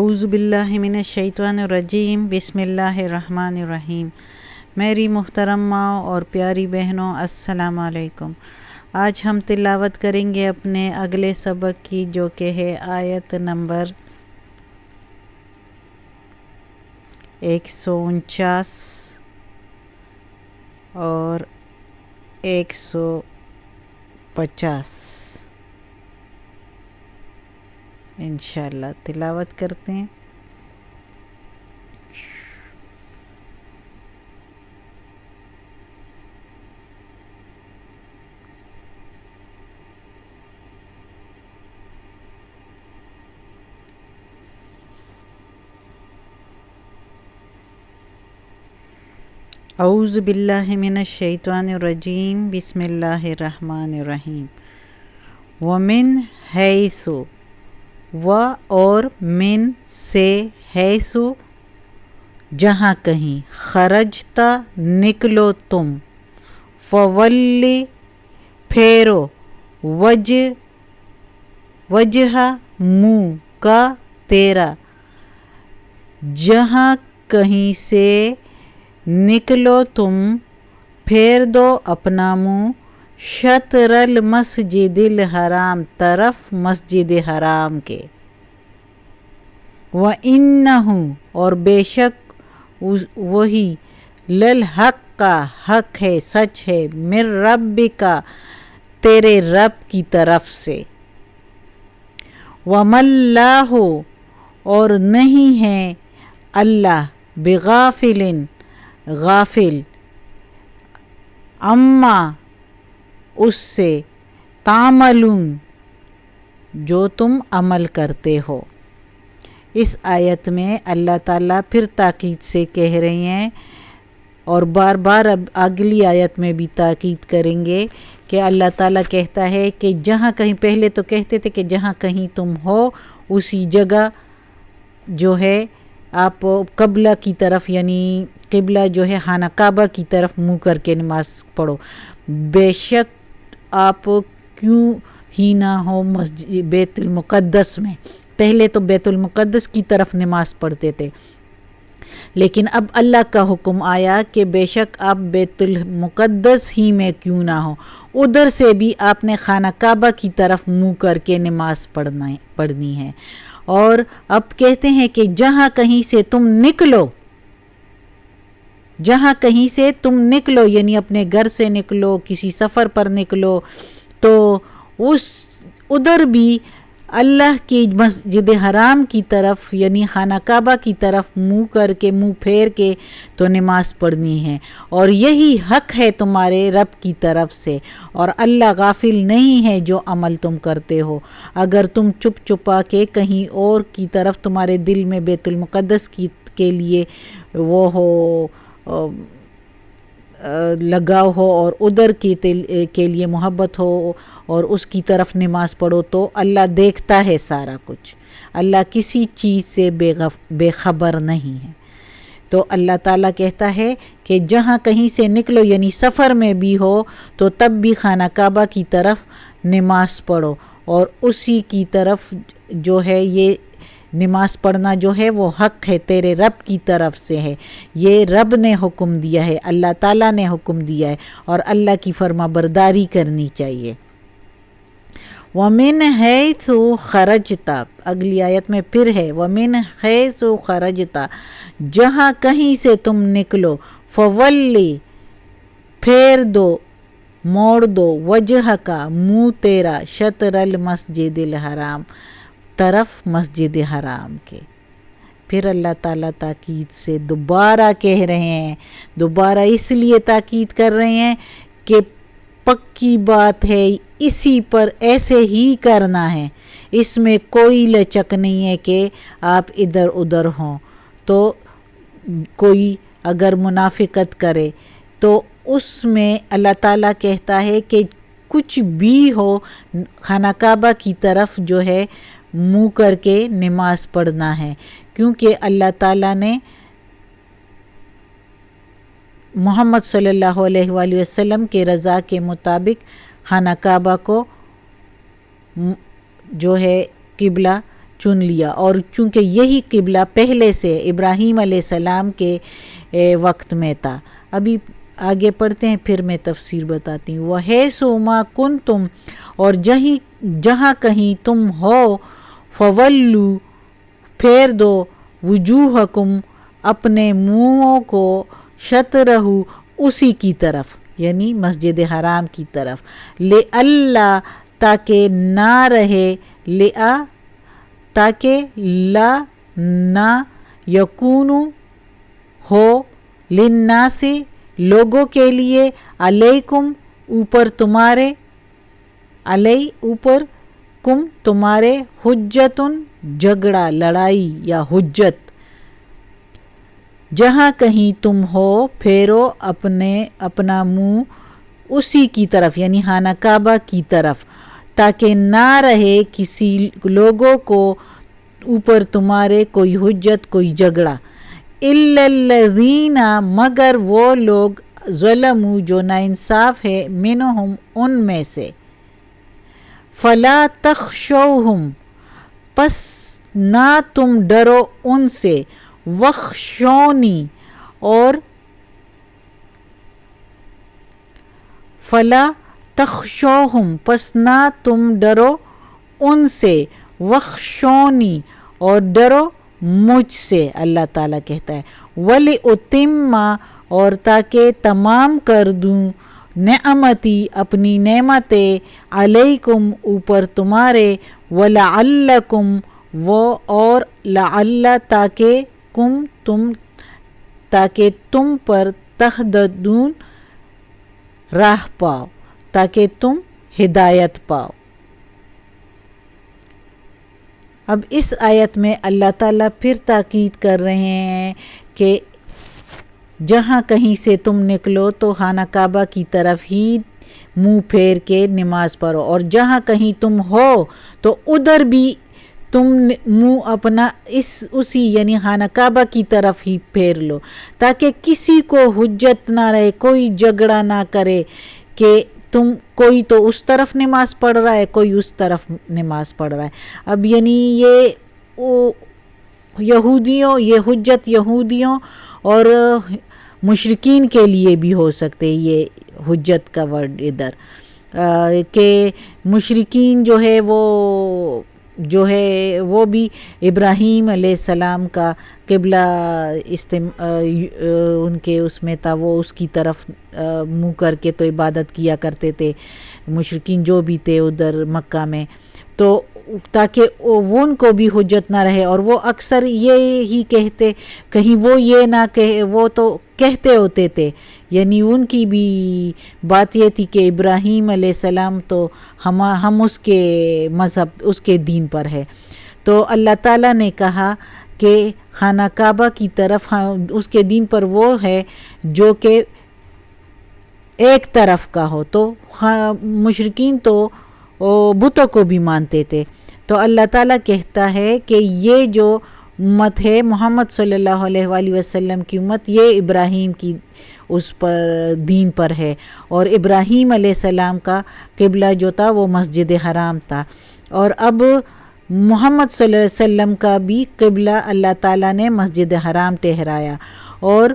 اعوذ باللہ من الشیطان الرجیم بسم اللہ الرحمن الرحیم۔ میری محترم ماں اور پیاری بہنوں، السلام علیکم۔ آج ہم تلاوت کریں گے اپنے اگلے سبق کی، جو کہ ہے آیت نمبر 149 اور 150۔ انشاءاللہ تلاوت کرتے ہیں۔ اعوذ باللہ من الشیطان الرجیم بسم اللہ الرحمن الرحیم۔ ومن حیث، و اور من سے، حیث جہاں کہیں، خرجتا نکلو تم، فولی پھیرو، وجہ منہ کا تیرا، جہاں کہیں سے نکلو تم پھیر دو اپنا منہ، شطر المسجد الحرام، طرف مسجد حرام کے، وَإِنَّهُ اور بے شک وہی، للحق کا حق ہے، سچ ہے، من ربک تیرے رب کی طرف سے، وَمَا اللَّهُ اور نہیں ہے اللہ، بغافل غافل، اما اس سے، تعملون جو تم عمل کرتے ہو۔ اس آیت میں اللہ تعالیٰ پھر تاکید سے کہہ رہے ہیں، اور بار بار اب اگلی آیت میں بھی تاکید کریں گے کہ اللہ تعالیٰ کہتا ہے کہ جہاں کہیں، پہلے تو کہتے تھے کہ جہاں کہیں تم ہو اسی جگہ جو ہے آپ قبلہ کی طرف، یعنی قبلہ جو ہے خانہ کعبہ کی طرف منہ کر کے نماز پڑھو، بے شک آپ کیوں ہی نہ ہو مسجد بیت المقدس میں۔ پہلے تو بیت المقدس کی طرف نماز پڑھتے تھے، لیکن اب اللہ کا حکم آیا کہ بے شک آپ بیت المقدس ہی میں کیوں نہ ہو، ادھر سے بھی آپ نے خانہ کعبہ کی طرف منہ کر کے نماز پڑھنی ہے۔ اور اب کہتے ہیں کہ جہاں کہیں سے تم نکلو، جہاں کہیں سے تم نکلو یعنی اپنے گھر سے نکلو، کسی سفر پر نکلو، تو ادھر بھی اللہ کی مسجد حرام کی طرف یعنی خانہ کعبہ کی طرف منہ کر کے، منہ پھیر کے تو نماز پڑھنی ہے، اور یہی حق ہے تمہارے رب کی طرف سے، اور اللہ غافل نہیں ہے جو عمل تم کرتے ہو۔ اگر تم چپ چپا کے کہیں اور کی طرف تمہارے دل میں بیت المقدس کے لیے وہ ہو لگاؤ ہو، اور ادھر کے لیے محبت ہو، اور اس کی طرف نماز پڑھو، تو اللہ دیکھتا ہے سارا کچھ، اللہ کسی چیز سے بے خبر نہیں ہے۔ تو اللہ تعالیٰ کہتا ہے کہ جہاں کہیں سے نکلو یعنی سفر میں بھی ہو تو تب بھی خانہ کعبہ کی طرف نماز پڑھو، اور اسی کی طرف جو ہے یہ نماز پڑھنا جو ہے وہ حق ہے، تیرے رب کی طرف سے ہے، یہ رب نے حکم دیا ہے، اللہ تعالیٰ نے حکم دیا ہے، اور اللہ کی فرما برداری کرنی چاہیے۔ وَمِنْ حَيْثُ خَرَجْتَ، اگلی آیت میں پھر ہے وَمِنْ حَيْثُ خَرَجْتَ، جہاں کہیں سے تم نکلو، فَوَلِّ پھیر دو، موڑ دو، وجہ کا منہ تیرا، شطر المسجد الحرام، طرف مسجد حرام کے۔ پھر اللہ تعالیٰ تاکید سے دوبارہ کہہ رہے ہیں، دوبارہ اس لیے تاکید کر رہے ہیں کہ پکی بات ہے، اسی پر ایسے ہی کرنا ہے، اس میں کوئی لچک نہیں ہے کہ آپ ادھر ادھر ہوں۔ تو کوئی اگر منافقت کرے تو اس میں اللہ تعالیٰ کہتا ہے کہ کچھ بھی ہو، خانہ کعبہ کی طرف جو ہے منہ کر کے نماز پڑھنا ہے، کیونکہ اللہ تعالیٰ نے محمد صلی اللہ علیہ وآلہ وسلم کے رضا کے مطابق خانہ کعبہ کو جو ہے قبلہ چن لیا، اور چونکہ یہی قبلہ پہلے سے ابراہیم علیہ السلام کے وقت میں تھا۔ ابھی آگے پڑھتے ہیں، پھر میں تفسیر بتاتی ہوں۔ وَحَیثُ مَا كُنتُم، اور جہاں کہیں تم ہو، فَوَلُّوا، پھیر دو، وجوہکم، اپنے منہوں کو، شطرہ، اسی کی طرف، یعنی مسجد حرام کی طرف، لِأَلَّا، تاکہ نہ رہے، تاکہ لا نہ، یکونو ہو، للناس، لوگوں کے لیے، علیکم، اوپر تمہارے، علی اوپر، کم تمہارے، حجتن، جھگڑا، لڑائی یا حجت۔ جہاں کہیں تم ہو، پھیرو اپنا منہ اسی کی طرف، یعنی خانہ کعبہ کی طرف، تاکہ نہ رہے کسی لوگوں کو اوپر تمہارے کوئی حجت، کوئی جھگڑا۔ اِلَّا الَّذِينَ، مگر وہ لوگ، ظلموا، جو ناانصاف ہے، منہم، ان میں سے۔ فَلَا تَخْشَوْهُمْ، پس نہ تم ڈرو ان سے، وَاخْشَوْنِی، اور فَلَا تَخْشَوْهُمْ، پس نہ تم ڈرو ان سے، وَاخْشَوْنِی، اور ڈرو مجھ سے، اللہ تعالیٰ کہتا ہے۔ وَلِأُتِمَّ، اور تاکہ تمام کر دوں، نعمتی، اپنی نعمتیں، علیکم، اوپر تمہارے، وَلَعَلَّکُمْ، اور لعل، تاکہ تم پر، تہتدون، راہ پاؤ، تاکہ تم ہدایت پاؤ۔ اب اس آیت میں اللہ تعالیٰ پھر تاکید کر رہے ہیں کہ جہاں کہیں سے تم نکلو تو خانہ کعبہ کی طرف ہی منہ پھیر کے نماز پڑھو، اور جہاں کہیں تم ہو تو ادھر بھی تم منہ اپنا اسی یعنی خانہ کعبہ کی طرف ہی پھیر لو، تاکہ کسی کو حجت نہ رہے، کوئی جھگڑا نہ کرے کہ کوئی تو اس طرف نماز پڑھ رہا ہے، کوئی اس طرف نماز پڑھ رہا ہے۔ اب یعنی یہ حجت یہودیوں اور مشرکین کے لیے بھی ہو سکتے، یہ حجت کا ورڈ ادھر، کہ مشرکین جو ہے وہ بھی ابراہیم علیہ السلام کا قبلہ ان کے اس میں تھا، وہ اس کی طرف منہ کر کے تو عبادت کیا کرتے تھے مشرکین جو بھی تھے ادھر مکہ میں، تو تاکہ وہ ان کو بھی حجت نہ رہے، اور وہ اکثر یہی کہتے، کہیں وہ یہ نہ کہے، وہ تو کہتے ہوتے تھے، یعنی ان کی بھی بات یہ تھی کہ ابراہیم علیہ السلام تو ہم اس کے مذہب، اس کے دین پر ہے۔ تو اللہ تعالیٰ نے کہا کہ خانہ کعبہ کی طرف اس کے دین پر وہ ہے جو کہ ایک طرف کا ہو، تو مشرکین تو بتوں کو بھی مانتے تھے۔ تو اللہ تعالیٰ کہتا ہے کہ یہ جو امت ہے محمد صلی اللہ علیہ وآلہ وسلم کی امت، یہ ابراہیم کی اس پر دین پر ہے، اور ابراہیم علیہ السلام کا قبلہ جو تھا وہ مسجد حرام تھا، اور اب محمد صلی اللہ علیہ وسلم کا بھی قبلہ اللہ تعالیٰ نے مسجد حرام ٹھہرایا، اور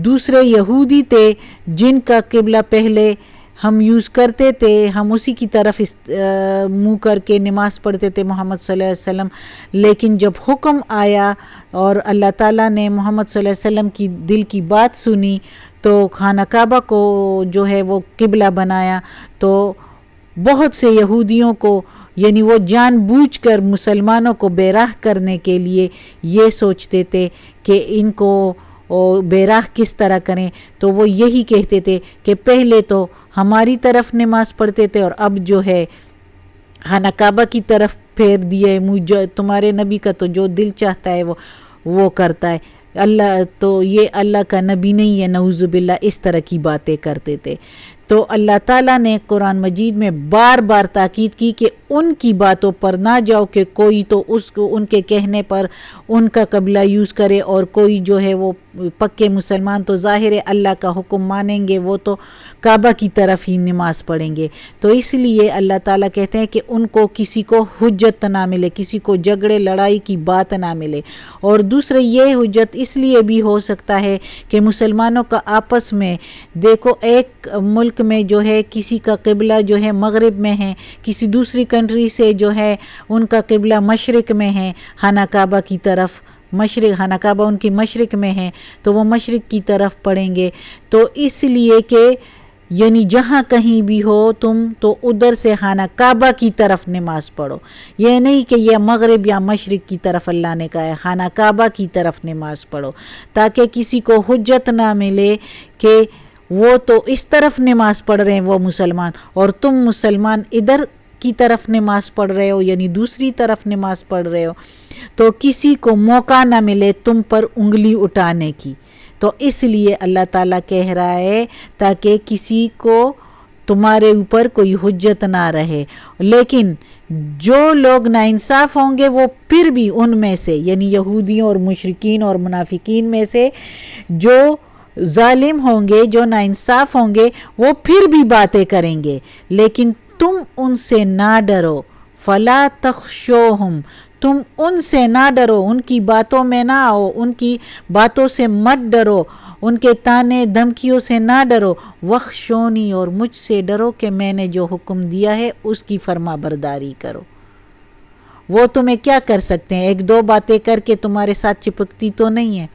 دوسرے یہودی تھے جن کا قبلہ پہلے ہم یوز کرتے تھے، ہم اسی کی طرف منہ کر کے نماز پڑھتے تھے محمد صلی اللہ علیہ وسلم، لیکن جب حکم آیا اور اللہ تعالیٰ نے محمد صلی اللہ علیہ وسلم کی دل کی بات سنی تو خانہ کعبہ کو جو ہے وہ قبلہ بنایا، تو بہت سے یہودیوں کو، یعنی وہ جان بوجھ کر مسلمانوں کو بے راہ کرنے کے لیے یہ سوچتے تھے کہ ان کو بے راہ کس طرح کریں، تو وہ یہی کہتے تھے کہ پہلے تو ہماری طرف نماز پڑھتے تھے، اور اب جو ہے خانہ کعبہ کی طرف پھیر دیے منہ، تمہارے نبی کا تو جو دل چاہتا ہے وہ کرتا ہے، اللہ تو یہ اللہ کا نبی نہیں ہے، نعوذ باللہ، اس طرح کی باتیں کرتے تھے۔ تو اللہ تعالیٰ نے قرآن مجید میں بار بار تاکید کی کہ ان کی باتوں پر نہ جاؤ کہ کوئی تو اس کو ان کے کہنے پر ان کا قبلہ یوز کرے، اور کوئی جو ہے وہ پکے مسلمان تو ظاہر ہے اللہ کا حکم مانیں گے، وہ تو کعبہ کی طرف ہی نماز پڑھیں گے۔ تو اس لیے اللہ تعالیٰ کہتے ہیں کہ ان کو کسی کو حجت نہ ملے، کسی کو جھگڑے لڑائی کی بات نہ ملے۔ اور دوسرے یہ حجت اس لیے بھی ہو سکتا ہے کہ مسلمانوں کا آپس میں دیکھو، ایک ملک میں جو ہے کسی کا قبلہ جو ہے مغرب میں ہے، کسی دوسری کنٹری سے جو ہے ان کا قبلہ مشرق میں ہے، خانہ کعبہ کی طرف، مشرق خانہ کعبہ ان کی مشرق میں ہے تو وہ مشرق کی طرف پڑھیں گے۔ تو اس لیے کہ یعنی جہاں کہیں بھی ہو تم تو ادھر سے خانہ کعبہ کی طرف نماز پڑھو، یہ نہیں کہ یہ مغرب یا مشرق کی طرف اللہ نے کہا ہے، خانہ کعبہ کی طرف نماز پڑھو، تاکہ کسی کو حجت نہ ملے کہ وہ تو اس طرف نماز پڑھ رہے ہیں وہ مسلمان، اور تم مسلمان ادھر کی طرف نماز پڑھ رہے ہو، یعنی دوسری طرف نماز پڑھ رہے ہو، تو کسی کو موقع نہ ملے تم پر انگلی اٹھانے کی۔ تو اس لیے اللہ تعالیٰ کہہ رہا ہے تاکہ کسی کو تمہارے اوپر کوئی حجت نہ رہے۔ لیکن جو لوگ ناانصاف ہوں گے وہ پھر بھی ان میں سے، یعنی یہودیوں اور مشرکین اور منافقین میں سے جو ظالم ہوں گے، جو ناانصاف ہوں گے، وہ پھر بھی باتیں کریں گے، لیکن تم ان سے نہ ڈرو۔ فلا تخشوہم، تم ان سے نہ ڈرو، ان کی باتوں میں نہ آؤ، ان کی باتوں سے مت ڈرو، ان کے تانے دھمکیوں سے نہ ڈرو، وخشونی، اور مجھ سے ڈرو کہ میں نے جو حکم دیا ہے اس کی فرما برداری کرو۔ وہ تمہیں کیا کر سکتے ہیں؟ ایک دو باتیں کر کے تمہارے ساتھ چپکتی تو نہیں ہے۔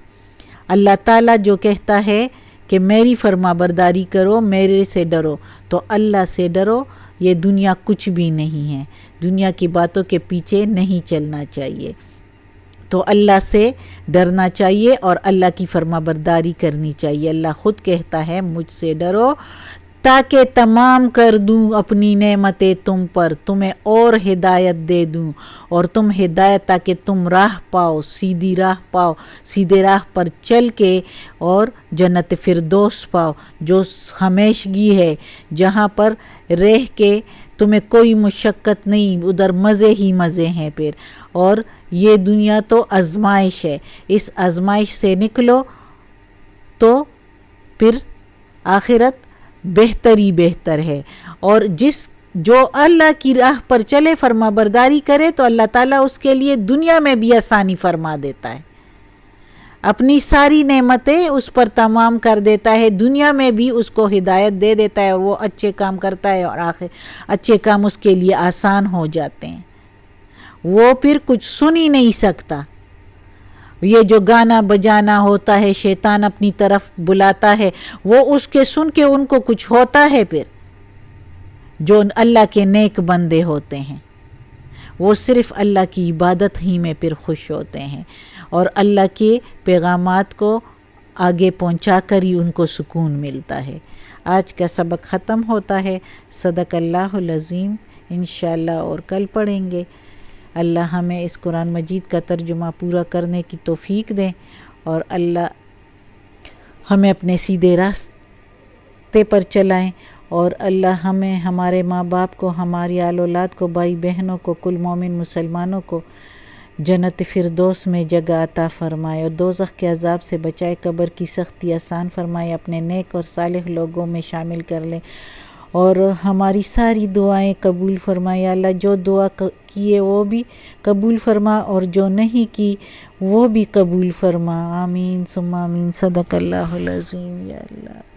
اللہ تعالیٰ جو کہتا ہے کہ میری فرما برداری کرو، میرے سے ڈرو، تو اللہ سے ڈرو۔ یہ دنیا کچھ بھی نہیں ہے، دنیا کی باتوں کے پیچھے نہیں چلنا چاہیے، تو اللہ سے ڈرنا چاہیے اور اللہ کی فرما برداری کرنی چاہیے۔ اللہ خود کہتا ہے مجھ سے ڈرو تاکہ تمام کر دوں اپنی نعمتیں تم پر، تمہیں اور ہدایت دے دوں، اور تم ہدایت تاکہ تم راہ پاؤ، سیدھی راہ پاؤ، سیدھے راہ پر چل کے اور جنت فردوس پاؤ جو ہمیشگی ہے، جہاں پر رہ کے تمہیں کوئی مشقت نہیں، ادھر مزے ہی مزے ہیں پھر۔ اور یہ دنیا تو آزمائش ہے، اس آزمائش سے نکلو تو پھر آخرت بہتر ہی بہتر ہے۔ اور جو اللہ کی راہ پر چلے، فرما برداری کرے، تو اللہ تعالیٰ اس کے لیے دنیا میں بھی آسانی فرما دیتا ہے، اپنی ساری نعمتیں اس پر تمام کر دیتا ہے، دنیا میں بھی اس کو ہدایت دے دیتا ہے، اور وہ اچھے کام کرتا ہے اور آخر اچھے کام اس کے لیے آسان ہو جاتے ہیں۔ وہ پھر کچھ سن ہی نہیں سکتا، یہ جو گانا بجانا ہوتا ہے، شیطان اپنی طرف بلاتا ہے، وہ اس کے سن کے ان کو کچھ ہوتا ہے؟ پھر جو اللہ کے نیک بندے ہوتے ہیں وہ صرف اللہ کی عبادت ہی میں پھر خوش ہوتے ہیں، اور اللہ کے پیغامات کو آگے پہنچا کر ہی ان کو سکون ملتا ہے۔ آج کا سبق ختم ہوتا ہے۔ صدق اللہ العظیم۔ انشاءاللہ اور کل پڑھیں گے۔ اللہ ہمیں اس قرآن مجید کا ترجمہ پورا کرنے کی توفیق دیں، اور اللہ ہمیں اپنے سیدھے راستے پر چلائیں، اور اللہ ہمیں، ہمارے ماں باپ کو، ہماری آل اولاد کو، بھائی بہنوں کو، کل مومن مسلمانوں کو جنت فردوس میں جگہ عطا فرمائے، اور دوزخ کے عذاب سے بچائے، قبر کی سختی آسان فرمائے، اپنے نیک اور صالح لوگوں میں شامل کر لیں، اور ہماری ساری دعائیں قبول فرمائے۔ اللہ جو دعا کی ہے وہ بھی قبول فرما، اور جو نہیں کی وہ بھی قبول فرما۔ آمین ثم آمین۔ صدق اللہ العظیم۔ یا اللہ۔